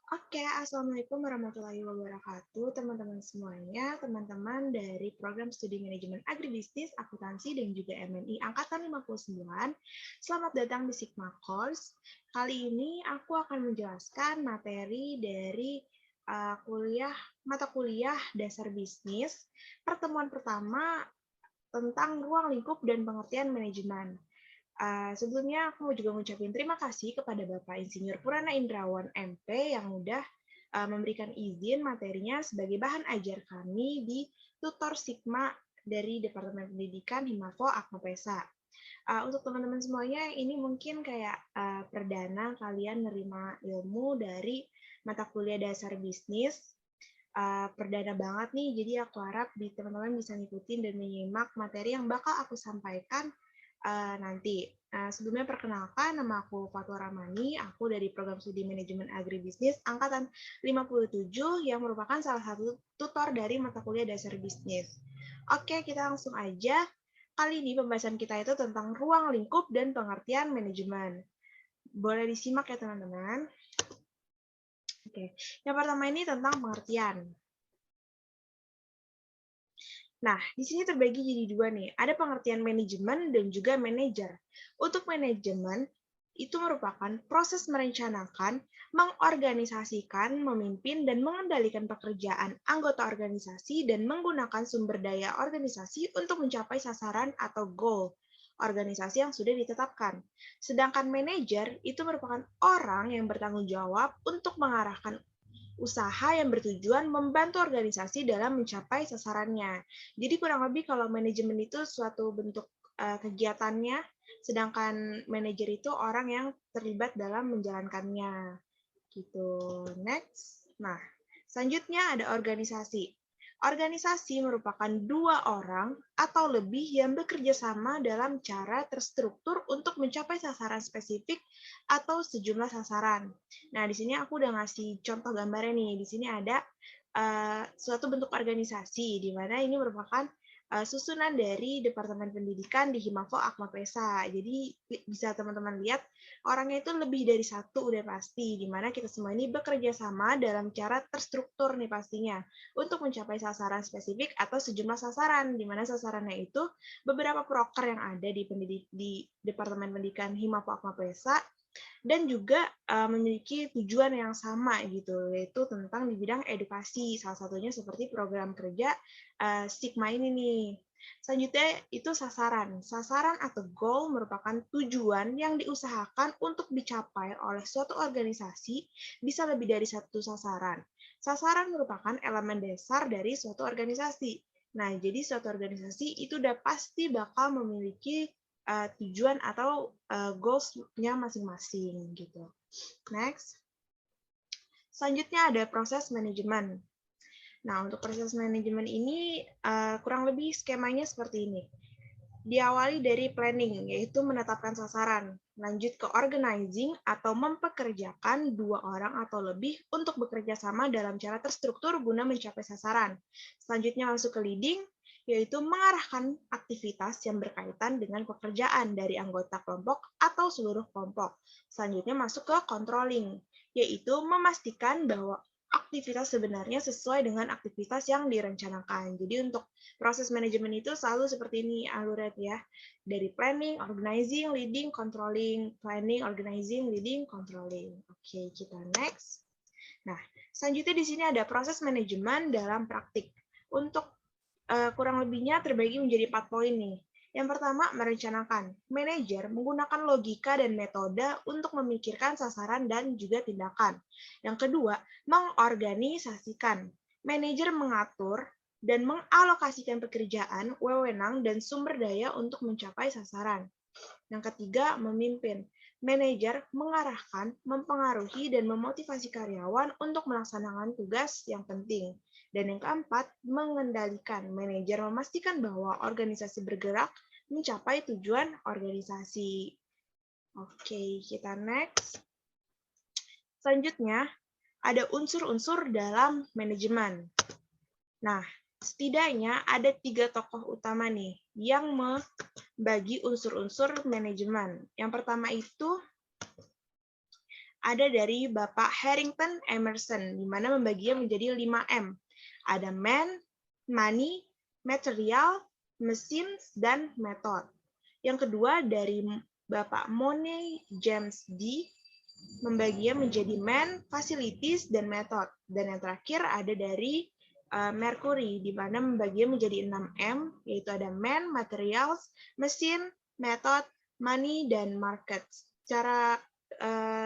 Oke, Assalamualaikum warahmatullahi wabarakatuh, teman-teman semuanya, teman-teman dari program studi manajemen agribisnis, akuntansi, dan juga MNI Angkatan 59. Selamat datang di Sigma Course. Kali ini aku akan menjelaskan materi dari mata kuliah dasar bisnis, pertemuan pertama tentang ruang lingkup dan pengertian manajemen. Sebelumnya aku juga mengucapkan terima kasih kepada Bapak Insinyur Purana Indrawan MP yang sudah memberikan izin materinya sebagai bahan ajar kami di tutor Sigma dari Departemen Pendidikan Himafo Akmapesa. Untuk teman-teman semuanya, ini mungkin kayak perdana kalian nerima ilmu dari mata kuliah dasar bisnis. Perdana banget nih, jadi aku harap teman-teman bisa ngikutin dan menyimak materi yang bakal aku sampaikan nanti. Sebelumnya perkenalkan, nama aku Fatwa Ramani, aku dari program studi manajemen agribisnis angkatan 57 yang merupakan salah satu tutor dari mata kuliah dasar bisnis. Oke, kita langsung aja. Kali ini pembahasan kita itu tentang ruang lingkup dan pengertian manajemen. Boleh disimak ya teman-teman. Oke, yang pertama ini tentang pengertian. Nah, di sini terbagi jadi dua nih. Ada pengertian manajemen dan juga manajer. Untuk manajemen, itu merupakan proses merencanakan, mengorganisasikan, memimpin, dan mengendalikan pekerjaan anggota organisasi dan menggunakan sumber daya organisasi untuk mencapai sasaran atau goal organisasi yang sudah ditetapkan. Sedangkan manajer itu merupakan orang yang bertanggung jawab untuk mengarahkan usaha yang bertujuan membantu organisasi dalam mencapai sasarannya. Jadi kurang lebih kalau manajemen itu suatu bentuk kegiatannya, sedangkan manajer itu orang yang terlibat dalam menjalankannya. Gitu. Next. Nah, selanjutnya ada organisasi. Organisasi merupakan dua orang atau lebih yang bekerja sama dalam cara terstruktur untuk mencapai sasaran spesifik atau sejumlah sasaran. Nah, di sini aku udah ngasih contoh gambarnya nih. Di sini ada suatu bentuk organisasi, di mana ini merupakan susunan dari Departemen Pendidikan di Himafo Akmapesa. Jadi bisa teman-teman lihat orangnya itu lebih dari satu udah pasti, di mana kita semua ini bekerja sama dalam cara terstruktur nih pastinya untuk mencapai sasaran spesifik atau sejumlah sasaran, di mana sasarannya itu beberapa proker yang ada di Departemen Pendidikan Himafo Akmapesa dan juga memiliki tujuan yang sama gitu, yaitu tentang di bidang edukasi. Salah satunya seperti program kerja Sigma ini nih. Selanjutnya itu sasaran. Sasaran atau goal merupakan tujuan yang diusahakan untuk dicapai oleh suatu organisasi bisa lebih dari satu sasaran. Sasaran merupakan elemen dasar dari suatu organisasi. Nah, jadi suatu organisasi itu udah pasti bakal memiliki tujuan atau goals-nya masing-masing gitu. Next. Selanjutnya ada proses manajemen. Nah, untuk proses manajemen ini kurang lebih skemanya seperti ini. Diawali dari planning, yaitu menetapkan sasaran. Lanjut ke organizing atau mempekerjakan dua orang atau lebih untuk bekerja sama dalam cara terstruktur guna mencapai sasaran. Selanjutnya masuk ke leading, yaitu mengarahkan aktivitas yang berkaitan dengan pekerjaan dari anggota kelompok atau seluruh kelompok. Selanjutnya masuk ke controlling, yaitu memastikan bahwa aktivitas sebenarnya sesuai dengan aktivitas yang direncanakan. Jadi untuk proses manajemen itu selalu seperti ini alurnya ya. Dari planning, organizing, leading, controlling. Planning, organizing, leading, controlling. Oke, kita next. Nah, selanjutnya di sini ada proses manajemen dalam praktik. Untuk kurang lebihnya terbagi menjadi 4 poin nih. Yang pertama, merencanakan. Manajer menggunakan logika dan metode untuk memikirkan sasaran dan juga tindakan. Yang kedua, mengorganisasikan. Manajer mengatur dan mengalokasikan pekerjaan, wewenang, dan sumber daya untuk mencapai sasaran. Yang ketiga, memimpin. Manajer mengarahkan, mempengaruhi, dan memotivasi karyawan untuk melaksanakan tugas yang penting. Dan yang keempat, mengendalikan. Manajer memastikan bahwa organisasi bergerak mencapai tujuan organisasi. Oke, kita next. Selanjutnya, ada unsur-unsur dalam manajemen. Nah, setidaknya ada 3 tokoh utama nih yang membagi unsur-unsur manajemen. Yang pertama itu ada dari Bapak Harrington Emerson, di mana membaginya menjadi 5M. Ada man, money, material, mesin, dan method. Yang kedua dari Bapak Money James D, membaginya menjadi man, facilities, dan method. Dan yang terakhir ada dari Mercury, di mana membaginya menjadi 6M, yaitu ada man, materials, mesin, method, money, dan market. Secara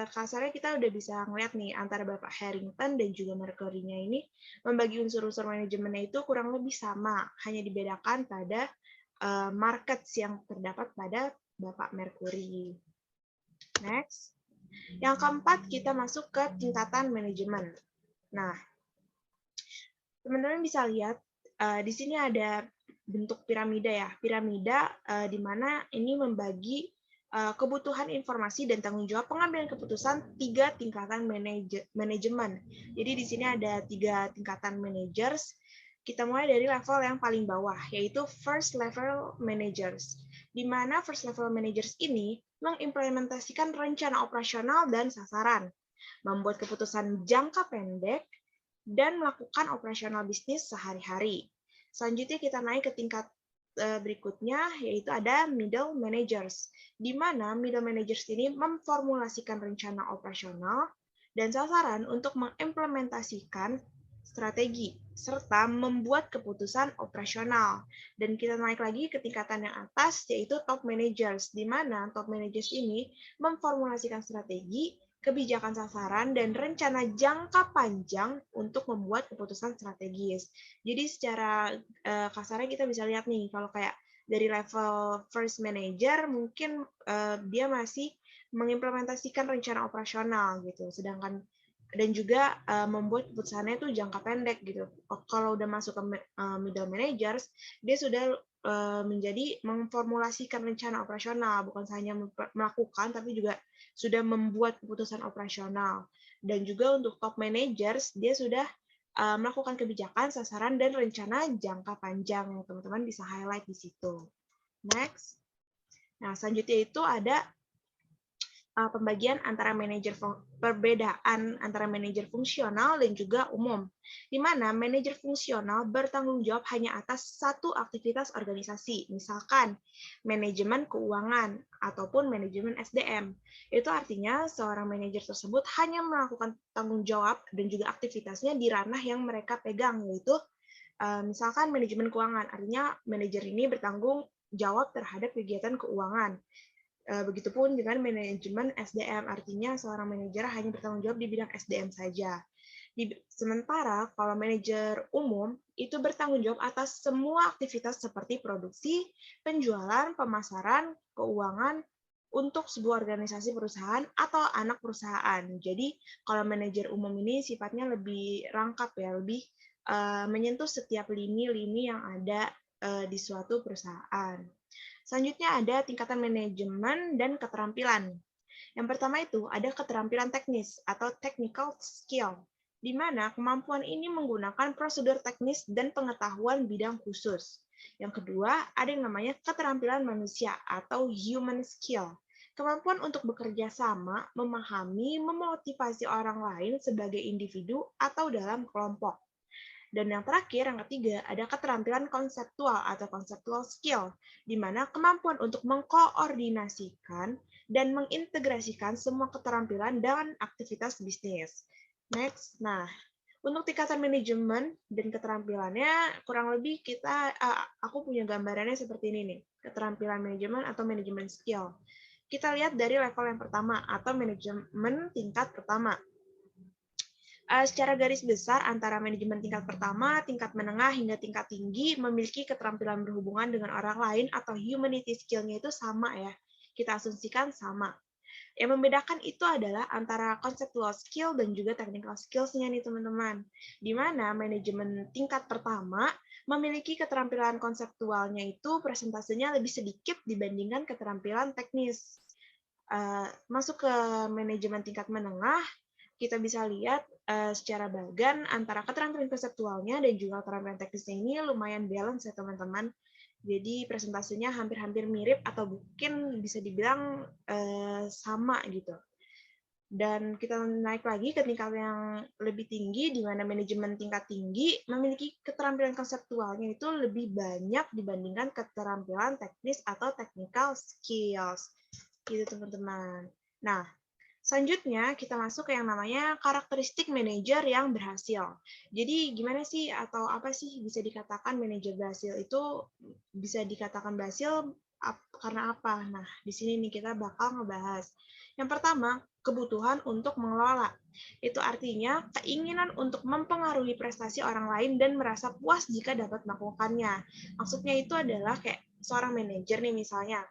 kasarnya kita udah bisa ngeliat nih antara Bapak Harrington dan juga Mercury-nya ini membagi unsur-unsur manajemennya itu kurang lebih sama, hanya dibedakan pada markets yang terdapat pada Bapak Mercury. Next. Yang keempat, kita masuk ke tingkatan manajemen. Nah, teman-teman bisa lihat di sini ada bentuk piramida ya. Piramida di mana ini membagi kebutuhan informasi dan tanggung jawab pengambilan keputusan 3 tingkatan manajemen. Jadi di sini ada 3 tingkatan managers. Kita mulai dari level yang paling bawah, yaitu first level managers. Di mana first level managers ini mengimplementasikan rencana operasional dan sasaran, membuat keputusan jangka pendek, dan melakukan operasional bisnis sehari-hari. Selanjutnya kita naik ke tingkat berikutnya, yaitu ada middle managers, di mana middle managers ini memformulasikan rencana operasional dan sasaran untuk mengimplementasikan strategi, serta membuat keputusan operasional. Dan kita naik lagi ke tingkatan yang atas, yaitu top managers, di mana top managers ini memformulasikan strategi, kebijakan sasaran, dan rencana jangka panjang untuk membuat keputusan strategis. Jadi secara kasarnya kita bisa lihat nih, kalau kayak dari level first manager, mungkin dia masih mengimplementasikan rencana operasional gitu, sedangkan dan juga membuat keputusannya itu jangka pendek gitu. Kalau udah masuk ke middle managers, dia sudah menjadi memformulasikan rencana operasional, bukan hanya melakukan, tapi juga sudah membuat keputusan operasional. Dan juga untuk top managers, dia sudah melakukan kebijakan, sasaran, dan rencana jangka panjang. Teman-teman bisa highlight di situ. Next. Nah, selanjutnya itu ada pembagian antara perbedaan antara manajer fungsional dan juga umum, di mana manajer fungsional bertanggung jawab hanya atas satu aktivitas organisasi, misalkan manajemen keuangan ataupun manajemen SDM. Itu artinya seorang manajer tersebut hanya melakukan tanggung jawab dan juga aktivitasnya di ranah yang mereka pegang, yaitu misalkan manajemen keuangan, artinya manajer ini bertanggung jawab terhadap kegiatan keuangan. Begitupun dengan manajemen SDM, artinya seorang manajer hanya bertanggung jawab di bidang SDM saja. Sementara kalau manajer umum itu bertanggung jawab atas semua aktivitas seperti produksi, penjualan, pemasaran, keuangan untuk sebuah organisasi perusahaan atau anak perusahaan. Jadi kalau manajer umum ini sifatnya lebih rangkap ya, lebih menyentuh setiap lini-lini yang ada di suatu perusahaan. Selanjutnya ada tingkatan manajemen dan keterampilan. Yang pertama itu ada keterampilan teknis atau technical skill, di mana kemampuan ini menggunakan prosedur teknis dan pengetahuan bidang khusus. Yang kedua, ada yang namanya keterampilan manusia atau human skill. Kemampuan untuk bekerja sama, memahami, memotivasi orang lain sebagai individu atau dalam kelompok. Dan yang terakhir, yang ketiga, ada keterampilan konseptual atau conceptual skill, di mana kemampuan untuk mengkoordinasikan dan mengintegrasikan semua keterampilan dan aktivitas bisnis. Next, nah, untuk tingkatan manajemen dan keterampilannya, kurang lebih aku punya gambarannya seperti ini nih, keterampilan manajemen atau manajemen skill. Kita lihat dari level yang pertama, atau manajemen tingkat pertama. Secara garis besar antara manajemen tingkat pertama, tingkat menengah, hingga tingkat tinggi memiliki keterampilan berhubungan dengan orang lain atau humanity skill-nya itu sama ya. Kita asumsikan sama. Yang membedakan itu adalah antara conceptual skill dan juga technical skills-nya nih teman-teman. Di mana manajemen tingkat pertama memiliki keterampilan konseptualnya itu presentasenya lebih sedikit dibandingkan keterampilan teknis. Masuk ke manajemen tingkat menengah, kita bisa lihat secara bagan antara keterampilan konseptualnya dan juga keterampilan teknisnya ini lumayan balance ya teman-teman. Jadi presentasinya hampir-hampir mirip atau mungkin bisa dibilang sama gitu. Dan kita naik lagi ke tingkat yang lebih tinggi, di mana manajemen tingkat tinggi memiliki keterampilan konseptualnya itu lebih banyak dibandingkan keterampilan teknis atau technical skills. Gitu, teman-teman. Nah, selanjutnya kita masuk ke yang namanya karakteristik manajer yang berhasil. Jadi gimana sih atau apa sih bisa dikatakan manajer berhasil itu bisa dikatakan berhasil karena apa? Nah, di sini nih kita bakal ngebahas. Yang pertama, kebutuhan untuk mengelola. Itu artinya keinginan untuk mempengaruhi prestasi orang lain dan merasa puas jika dapat melakukannya. Maksudnya itu adalah kayak seorang manajer nih misalnya.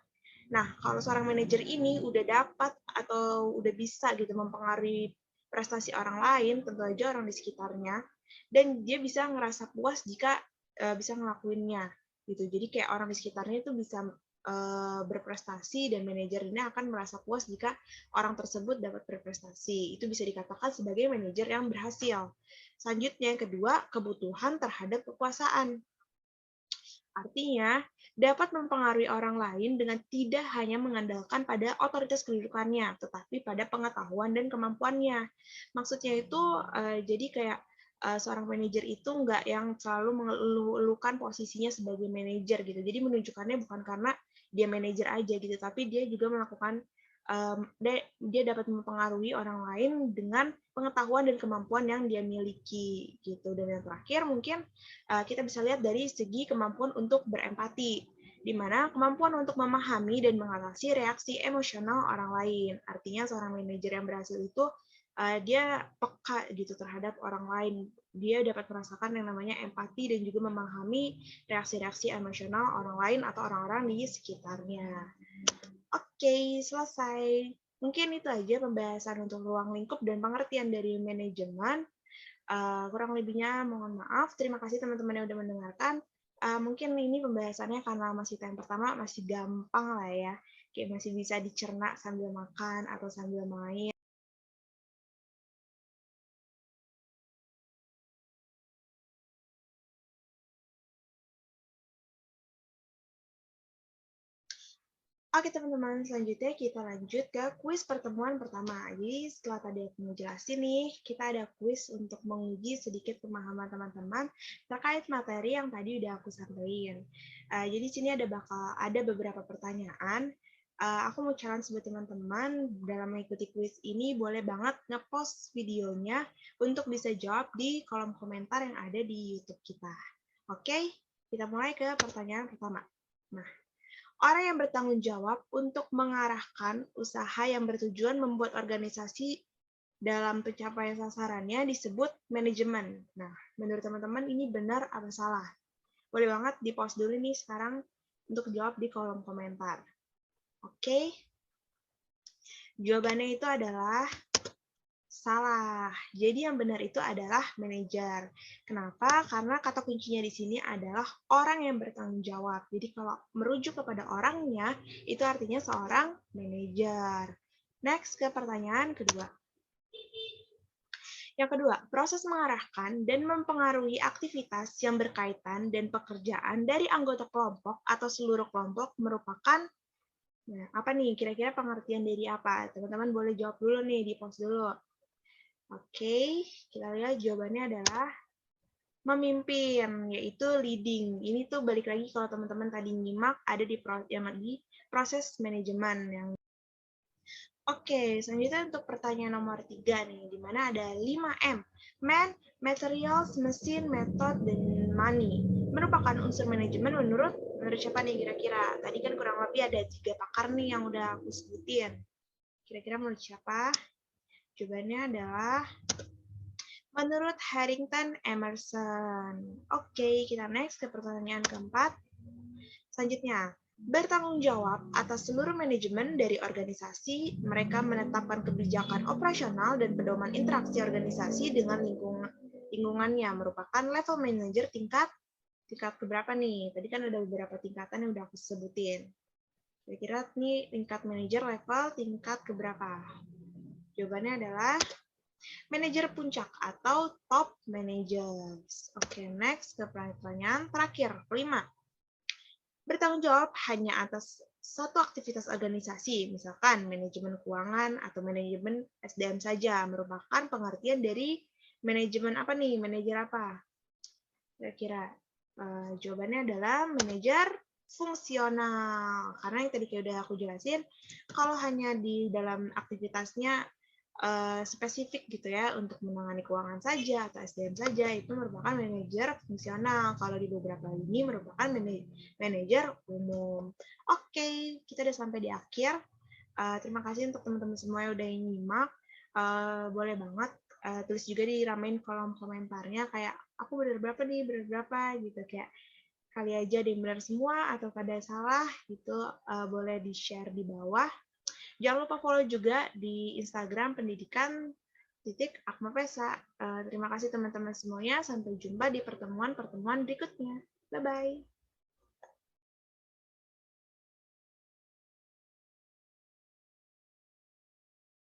Nah, kalau seorang manajer ini udah dapat atau udah bisa gitu mempengaruhi prestasi orang lain, tentu aja orang di sekitarnya, dan dia bisa ngerasa puas jika bisa ngelakuinnya gitu. Jadi kayak orang di sekitarnya itu bisa berprestasi dan manajer ini akan merasa puas jika orang tersebut dapat berprestasi. Itu bisa dikatakan sebagai manajer yang berhasil. Selanjutnya yang kedua, kebutuhan terhadap kekuasaan. Artinya, dapat mempengaruhi orang lain dengan tidak hanya mengandalkan pada otoritas kedudukannya, tetapi pada pengetahuan dan kemampuannya. Maksudnya itu, jadi kayak seorang manajer itu nggak yang selalu mengeluh-elukan posisinya sebagai manajer gitu. Jadi menunjukkannya bukan karena dia manajer aja gitu, tapi dia juga melakukan dia dapat mempengaruhi orang lain dengan pengetahuan dan kemampuan yang dia miliki gitu. Dan yang terakhir mungkin kita bisa lihat dari segi kemampuan untuk berempati, di mana kemampuan untuk memahami dan mengatasi reaksi emosional orang lain. Artinya seorang manajer yang berhasil itu dia peka gitu terhadap orang lain. Dia dapat merasakan yang namanya empati dan juga memahami reaksi-reaksi emosional orang lain atau orang-orang di sekitarnya. Oke, selesai. Mungkin itu aja pembahasan untuk ruang lingkup dan pengertian dari manajemen. Kurang lebihnya mohon maaf. Terima kasih teman-teman yang udah mendengarkan. Mungkin ini pembahasannya karena masih tahun pertama masih gampang lah ya. Kayak masih bisa dicerna sambil makan atau sambil main. Oke teman-teman, selanjutnya kita lanjut ke kuis pertemuan pertama. Jadi setelah tadi aku ngejelasin nih, kita ada kuis untuk menguji sedikit pemahaman teman-teman terkait materi yang tadi udah aku sampaikan. Jadi sini ada beberapa pertanyaan. Aku mau challenge buat teman-teman dalam mengikuti kuis ini boleh banget ngepost videonya untuk bisa jawab di kolom komentar yang ada di YouTube kita. Oke, kita mulai ke pertanyaan pertama. Nah, orang yang bertanggung jawab untuk mengarahkan usaha yang bertujuan membuat organisasi dalam pencapaian sasarannya disebut manajemen. Nah, menurut teman-teman ini benar atau salah? Boleh banget di-post dulu nih sekarang untuk jawab di kolom komentar. Oke, jawabannya itu adalah salah. Jadi yang benar itu adalah manajer. Kenapa? Karena kata kuncinya di sini adalah orang yang bertanggung jawab. Jadi kalau merujuk kepada orangnya, itu artinya seorang manajer. Next ke pertanyaan kedua. Yang kedua, proses mengarahkan dan mempengaruhi aktivitas yang berkaitan dan pekerjaan dari anggota kelompok atau seluruh kelompok merupakan apa nih? Kira-kira pengertian dari apa? Teman-teman boleh jawab dulu nih, di post dulu. Oke, kita lihat jawabannya adalah memimpin, yaitu leading. Ini tuh balik lagi kalau teman-teman tadi nyimak, ada di proses manajemen. Oke, selanjutnya untuk pertanyaan nomor 3 nih, di mana ada 5M. Man, materials, mesin, method, dan money. Merupakan unsur manajemen menurut siapa nih kira-kira? Tadi kan kurang lebih ada 3 pakar nih yang udah aku sebutin. Kira-kira menurut siapa? Jawabannya adalah menurut Harrington Emerson. Oke, kita next ke pertanyaan keempat. Selanjutnya, bertanggung jawab atas seluruh manajemen dari organisasi, mereka menetapkan kebijakan operasional dan pedoman interaksi organisasi dengan lingkungannya, merupakan level manager tingkat keberapa nih? Tadi kan ada beberapa tingkatan yang udah aku sebutin. Kira-kira nih tingkat manajer level tingkat keberapa? Jawabannya adalah manajer puncak atau top managers. Oke, next ke pertanyaan terakhir, 5. Bertanggung jawab hanya atas satu aktivitas organisasi, misalkan manajemen keuangan atau manajemen SDM saja, merupakan pengertian dari manajemen apa nih? Manajer apa? Kira-kira jawabannya adalah manajer fungsional. Karena yang tadi kayak udah aku jelasin, kalau hanya di dalam aktivitasnya spesifik gitu ya untuk menangani keuangan saja atau SDM saja itu merupakan manajer fungsional. Kalau di beberapa ini merupakan manajer umum. Oke, kita udah sampai di akhir. Terima kasih untuk teman-teman semua yang udah nyimak. Boleh banget tulis juga di ramein kolom komentarnya kayak aku bener berapa nih, bener berapa gitu kayak kali aja ada yang benar semua atau ada salah gitu boleh di-share di bawah. Jangan lupa follow juga di Instagram pendidikan titik Akma Pesa. Terima kasih teman-teman semuanya. Sampai jumpa di pertemuan-pertemuan berikutnya. Bye-bye.